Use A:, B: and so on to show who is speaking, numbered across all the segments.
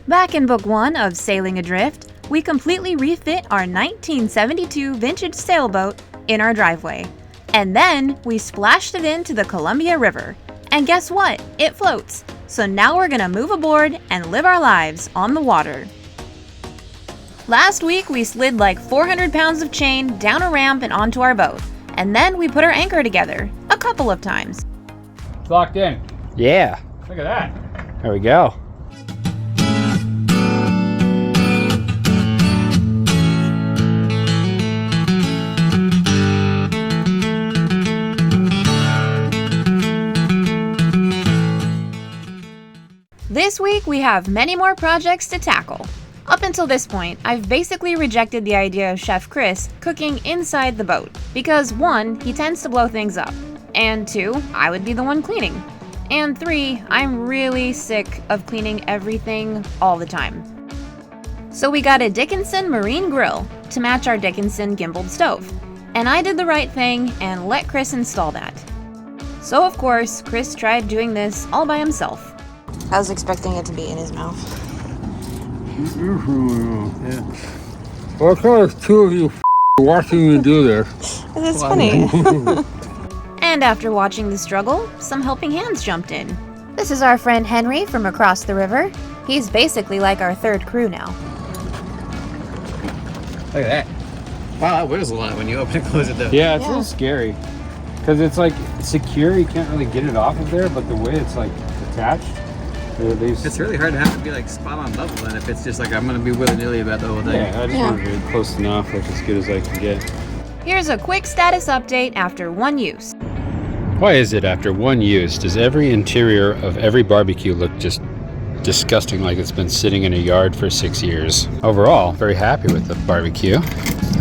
A: Back in book 1 of Sailing Adrift, we completely refit our 1972 vintage sailboat in our driveway. And then we splashed it into the Columbia River. And guess what? It floats. So now we're gonna move aboard and live our lives on the water. Last week we slid like 400 pounds of chain down a ramp and onto our boat. And then we put our anchor together a couple of times.
B: It's locked in.
C: Yeah.
B: Look at that.
C: There we go.
A: This week we have many more projects to tackle. Up until this point, I've basically rejected the idea of Chef Chris cooking inside the boat because 1, he tends to blow things up, and 2, I would be the one cleaning, and 3, I'm really sick of cleaning everything all the time. So we got a Dickinson marine grill to match our Dickinson gimbaled stove, and I did the right thing and let Chris install that. So of course, Chris tried doing this all by himself.
D: I was expecting it to be in his mouth.
B: Yeah. Well, I thought it was 2 of you watching me do this.
D: That's funny.
A: And after watching the struggle, some helping hands jumped in. This is our friend Henry from across the river. He's basically like our third crew now.
E: Look at that. Wow, that weighs a lot when you open and close it though.
B: Yeah, it's a little scary. Because it's like secure, you can't really get it off of there, but the way it's like attached,
E: It's really hard to have to be like spot on level then if it's just like I'm gonna be willy-nilly about the whole thing.
B: yeah, I just want to be close enough, like as good as I can get.
A: Here's a quick status update after 1 use.
C: Why is it after 1 use does every interior of every barbecue look just disgusting, like it's been sitting in a yard for 6 years? Overall, very happy with the barbecue.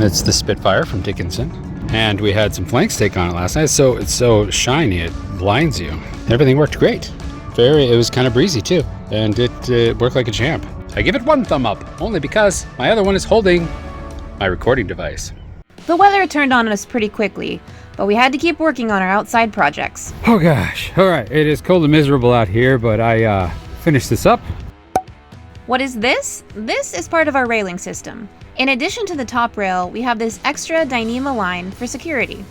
C: It's the Spitfire from Dickinson. And we had some flank steak on it last night, so it's so shiny it blinds you. Everything worked great. It was kind of breezy too, and it worked like a champ. I give it 1 thumb up, only because my other one is holding my recording device.
A: The weather turned on us pretty quickly, but we had to keep working on our outside projects.
B: Oh gosh, all right, it is cold and miserable out here, but I finished this up.
A: What is this? This is part of our railing system. In addition to the top rail, we have this extra Dyneema line for security.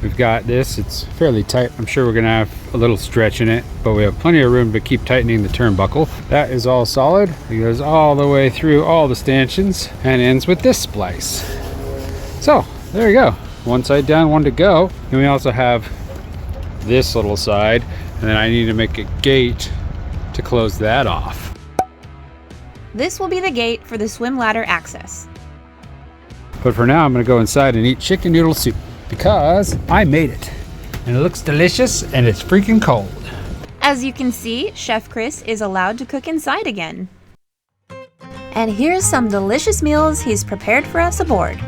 B: We've got this, it's fairly tight. I'm sure we're gonna have a little stretch in it, but we have plenty of room to keep tightening the turnbuckle. That is all solid. It goes all the way through all the stanchions and ends with this splice. So, there you go. One side down, one to go. And we also have this little side, and then I need to make a gate to close that off.
A: This will be the gate for the swim ladder access.
B: But for now, I'm gonna go inside and eat chicken noodle soup, because I made it. And it looks delicious and it's freaking cold.
A: As you can see, Chef Chris is allowed to cook inside again. And here's some delicious meals he's prepared for us aboard.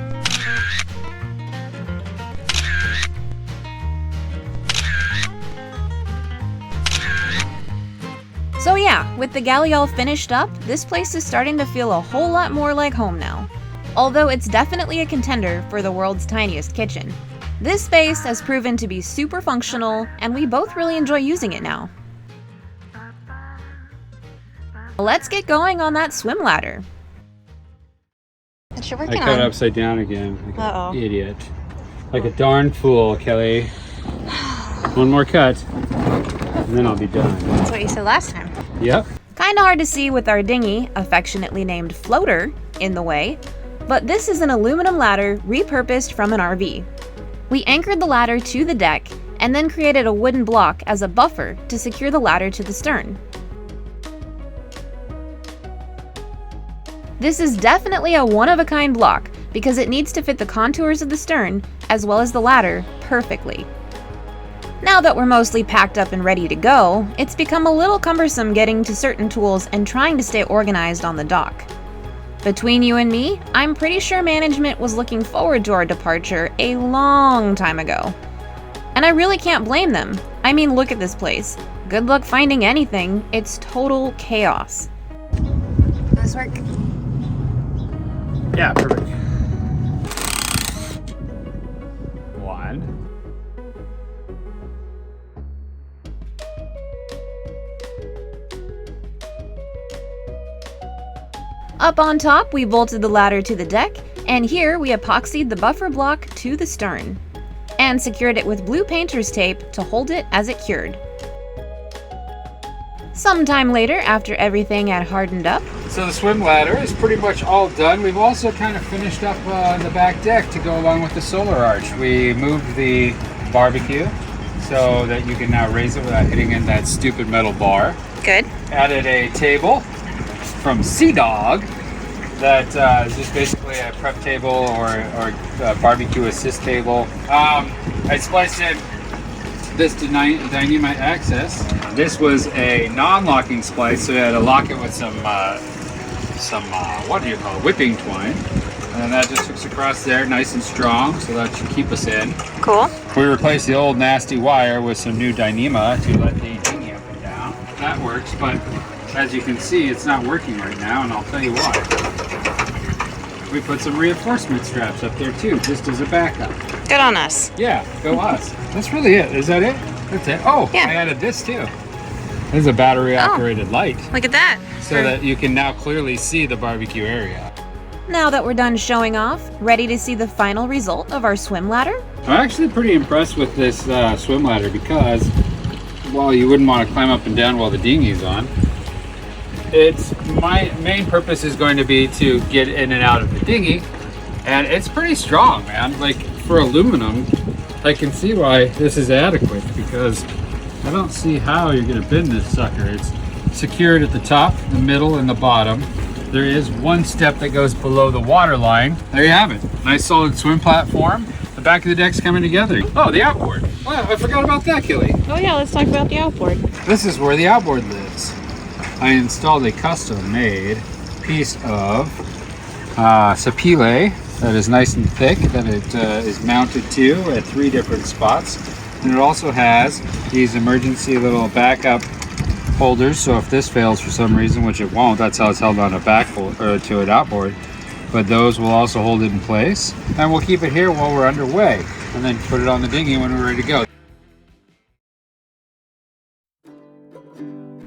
A: So yeah, with the galley all finished up, this place is starting to feel a whole lot more like home now. Although it's definitely a contender for the world's tiniest kitchen. This space has proven to be super functional, and we both really enjoy using it now. Let's get going on that swim ladder.
D: What you
B: I
D: working
B: cut
D: on?
B: it upside down again, like
D: Uh-oh.
B: an idiot. Like a darn fool, Kelly. 1 more cut, and then I'll be done.
D: That's what you said last time.
B: Yep.
A: Kinda hard to see with our dinghy, affectionately named Floater, in the way, but this is an aluminum ladder repurposed from an RV. We anchored the ladder to the deck and then created a wooden block as a buffer to secure the ladder to the stern. This is definitely a one-of-a-kind block because it needs to fit the contours of the stern as well as the ladder perfectly. Now that we're mostly packed up and ready to go, it's become a little cumbersome getting to certain tools and trying to stay organized on the dock. Between you and me, I'm pretty sure management was looking forward to our departure a long time ago. And I really can't blame them. I mean, look at this place. Good luck finding anything. It's total chaos.
D: Does this work?
B: Yeah, perfect. 1.
A: Up on top, we bolted the ladder to the deck, and here we epoxied the buffer block to the stern, and secured it with blue painter's tape to hold it as it cured. Sometime later, after everything had hardened up,
B: So the swim ladder is pretty much all done. We've also kind of finished up the back deck to go along with the solar arch. We moved the barbecue so that you can now raise it without hitting in that stupid metal bar.
A: good.
B: Added a table from Sea Dog that is just basically a prep table or a barbecue assist table. I spliced in this Dyneema access. This was a non-locking splice, so you had to lock it with some what do you call it, whipping twine, and then that just hooks across there nice and strong, so that should keep us in.
A: Cool.
B: We replaced the old nasty wire with some new Dyneema to let the dinghy up and down. That works, but as you can see, it's not working right now, and I'll tell you why. We put some reinforcement straps up there too, just as a backup.
A: Good on us.
B: Yeah, go us. That's really it. Is that it? That's it. Oh,
A: Yeah.
B: I added this too. This is a battery operated light,
A: Look at that.
B: so that you can now clearly see the barbecue area.
A: Now that we're done showing off, ready to see the final result of our swim ladder?
B: I'm actually pretty impressed with this swim ladder because, while you wouldn't want to climb up and down while the dinghy's on, my main purpose is going to be to get in and out of the dinghy, and it's pretty strong, man. Like, for aluminum, I can see why this is adequate, because I don't see how you're going to bend this sucker. It's secured at the top, the middle, and the bottom. There is one step that goes below the water line. There you have it. Nice solid swim platform. The back of the deck's coming together. Oh, the outboard. Wow, I forgot about that, Kelly.
A: Oh yeah, let's talk about the outboard.
B: This is where the outboard lives. I installed a custom-made piece of sapele that is nice and thick, that it is mounted to at 3 different spots. And it also has these emergency little backup holders, so if this fails for some reason, which it won't, that's how it's held on a to an outboard. But those will also hold it in place, and we'll keep it here while we're underway, and then put it on the dinghy when we're ready to go.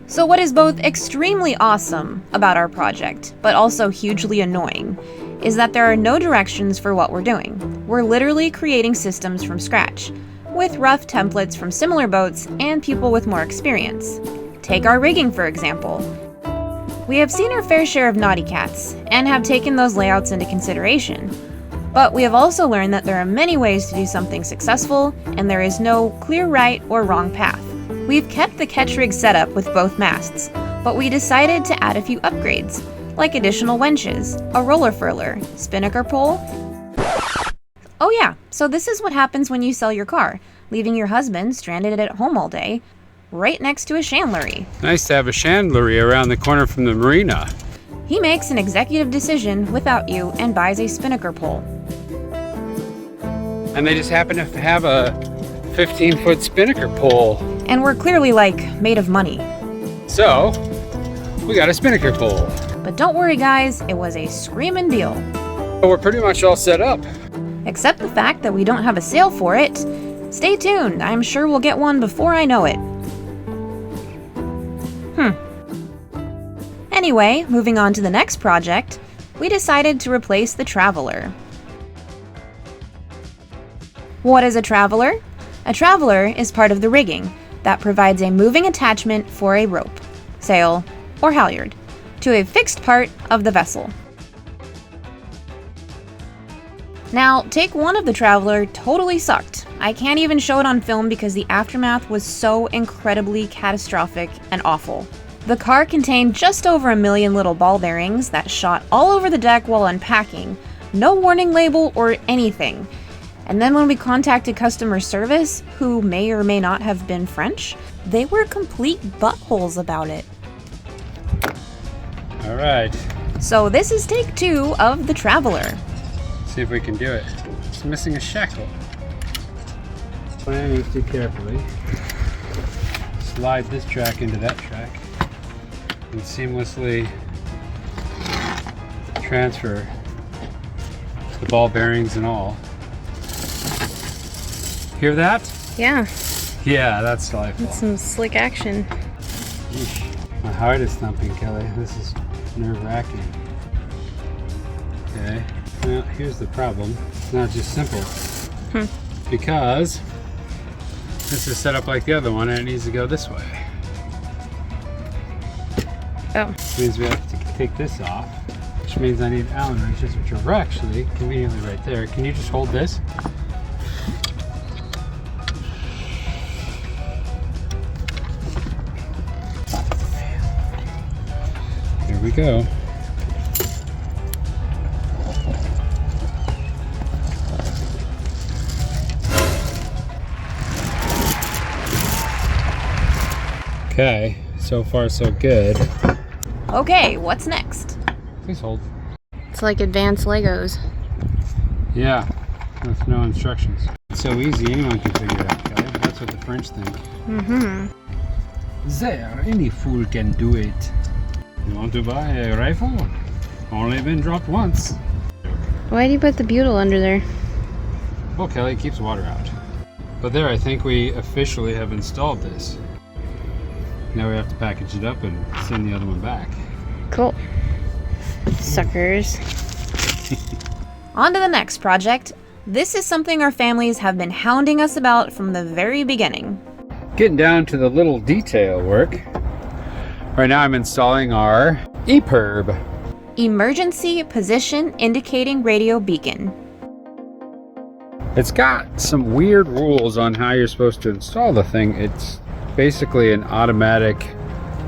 A: So what is both extremely awesome about our project, but also hugely annoying, is that there are no directions for what we're doing. We're literally creating systems from scratch, with rough templates from similar boats and people with more experience. Take our rigging, for example. We have seen our fair share of naughty cats, and have taken those layouts into consideration. But we have also learned that there are many ways to do something successful, and there is no clear right or wrong path. We've kept the catch rig setup with both masts, but we decided to add a few upgrades, like additional wenches, a roller furler, spinnaker pole. Oh yeah, so this is what happens when you sell your car, leaving your husband stranded at home all day, right next to a chandlery.
B: Nice to have a chandlery around the corner from the Marina.
A: He makes an executive decision without you and buys a spinnaker pole.
B: And they just happen to have a 15-foot spinnaker pole.
A: And we're clearly, like, made of money.
B: So, we got a spinnaker pole.
A: But don't worry guys, it was a screamin' deal.
B: We're pretty much all set up.
A: Except the fact that we don't have a sail for it. Stay tuned, I'm sure we'll get one before I know it. Anyway, moving on to the next project, we decided to replace the Traveler. What is a Traveler? A Traveler is part of the rigging that provides a moving attachment for a rope, sail, or halyard to a fixed part of the vessel. Now, take one of the Traveler totally sucked. I can't even show it on film because the aftermath was so incredibly catastrophic and awful. The car contained just over 1 million little ball bearings that shot all over the deck while unpacking, no warning label or anything. And then when we contacted customer service, who may or may not have been French, they were complete buttholes about it.
B: All right,
A: So this is take 2 of the Traveler.
B: see if we can do it. It's missing a shackle. Planning to carefully slide this track into that track and seamlessly transfer the ball bearings and all. Hear that?
A: Yeah,
B: Yeah, that's delightful.
A: some slick action.
B: Yeesh. My heart is thumping, Kelly. This is nerve-wracking. Okay. Well, here's the problem. It's not just simple. Because this is set up like the other one and it needs to go this way.
A: Oh.
B: Which means we have to take this off, which means I need Allen wrenches, which are actually conveniently right there. Can you just hold this? There we go. Okay, so far so good.
A: Okay, what's next?
B: Please hold.
D: It's like advanced Legos.
B: Yeah, with no instructions. It's so easy, anyone can figure it out, Kelly. That's what the French think.
D: Mm-hmm.
B: There, any fool can do it. You want to buy a rifle? Only been dropped once.
D: Why do you put the butyl under there?
B: Well, Kelly, it keeps water out. But there, I think we officially have installed this. Now we have to package it up and send the other one back.
D: Cool. Suckers.
A: On to the next project. This is something our families have been hounding us about from the very beginning.
B: Getting down to the little detail work. Right now I'm installing our EPIRB.
A: Emergency Position Indicating Radio Beacon.
B: It's got some weird rules on how you're supposed to install the thing. It's basically an automatic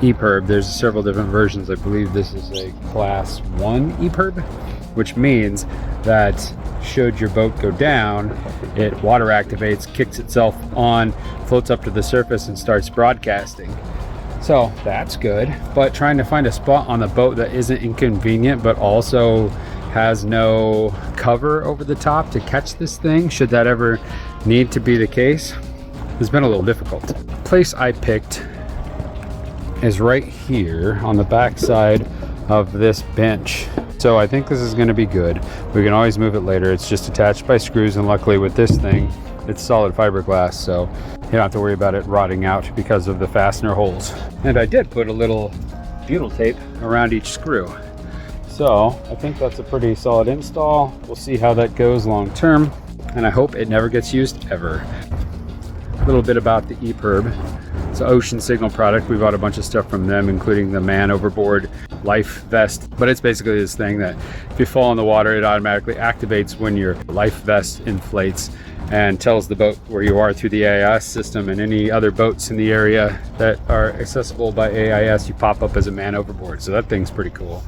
B: EPIRB. There's several different versions. I believe this is a class 1 EPIRB, which means that should your boat go down, it water activates, kicks itself on, floats up to the surface and starts broadcasting. So that's good, but trying to find a spot on the boat that isn't inconvenient but also has no cover over the top to catch this thing, should that ever need to be the case, has been a little difficult. The place I picked is right here on the back side of this bench. So I think this is going to be good. We can always move it later. It's just attached by screws, and luckily with this thing, it's solid fiberglass, so you don't have to worry about it rotting out because of the fastener holes. And I did put a little butyl tape around each screw. So I think that's a pretty solid install. We'll see how that goes long term, and I hope it never gets used ever. A little bit about the EPIRB. It's an Ocean Signal product. We bought a bunch of stuff from them, including the man overboard life vest. But it's basically this thing that if you fall in the water, it automatically activates when your life vest inflates and tells the boat where you are through the AIS system, and any other boats in the area that are accessible by AIS, you pop up as a man overboard. So that thing's pretty cool.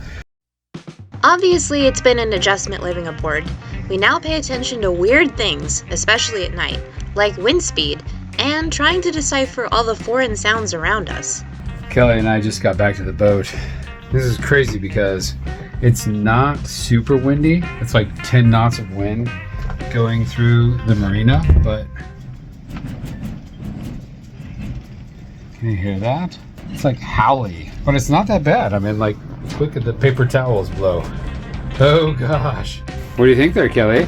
D: Obviously, it's been an adjustment living aboard. We now pay attention to weird things, especially at night, like wind speed, and trying to decipher all the foreign sounds around us.
B: Kelly and I just got back to the boat. This is crazy because it's not super windy. It's like 10 knots of wind going through the marina, but can you hear that? It's like howly, but it's not that bad. I mean, like, look at the paper towels blow. Oh gosh. What do you think there, Kelly?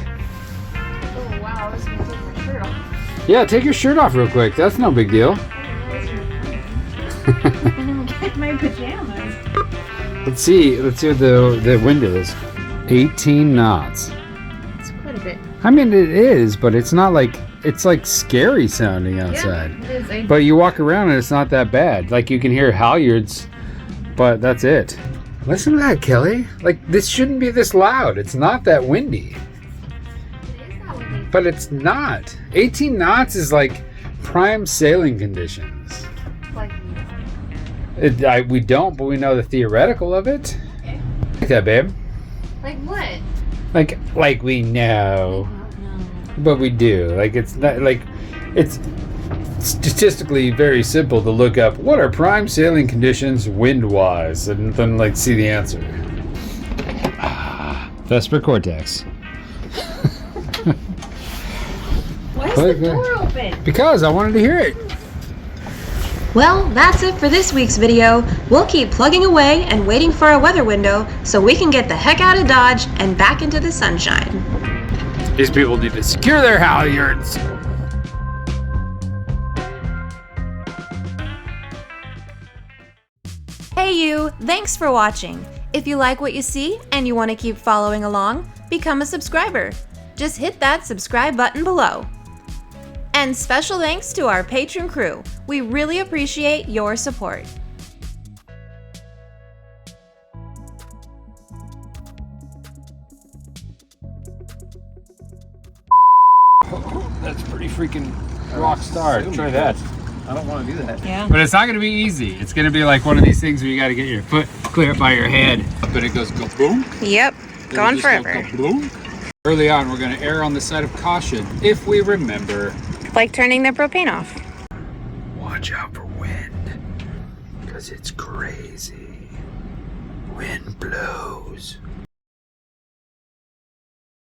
D: Oh wow, I was gonna take my shirt off.
B: Yeah, take your shirt off real quick. That's no big deal.
D: Get my pajamas.
B: Let's see what the wind is. 18 knots.
D: It's quite a bit.
B: I mean, it is, but it's not like, it's like scary sounding outside.
D: Yeah, it is.
B: But you walk around and it's not that bad. Like, you can hear halyards, but that's it. Listen to that, Kelly. Like, this shouldn't be this loud. It's not that windy. But it's not. 18 knots is like prime sailing conditions. We don't, but we know the theoretical of it.
D: Okay.
B: Like that, babe.
D: Like what?
B: Like we know. But we do. Like, it's not like, it's statistically very simple to look up what are prime sailing conditions wind-wise, and then like see the answer. Vesper Cortex.
D: Why is the door open?
B: Because I wanted to hear it.
D: Well, that's it for this week's video. We'll keep plugging away and waiting for a weather window so we can get the heck out of Dodge and back into the sunshine.
B: These people need to secure their halyards.
A: Hey you, thanks for watching. If you like what you see and you want to keep following along, become a subscriber. Just hit that subscribe button below. And special thanks to our Patron crew. We really appreciate your support.
B: That's pretty freaking rock star. Try that.
E: I don't want to do that.
A: Yeah.
B: But it's not going to be easy. It's going to be like one of these things where you got to get your foot clear by your head. But it goes boom.
A: Yep. Gone forever.
B: Boom. Early on, we're going to err on the side of caution if we remember.
A: Like turning the propane off.
B: Watch out for wind, because it's crazy. Wind blows.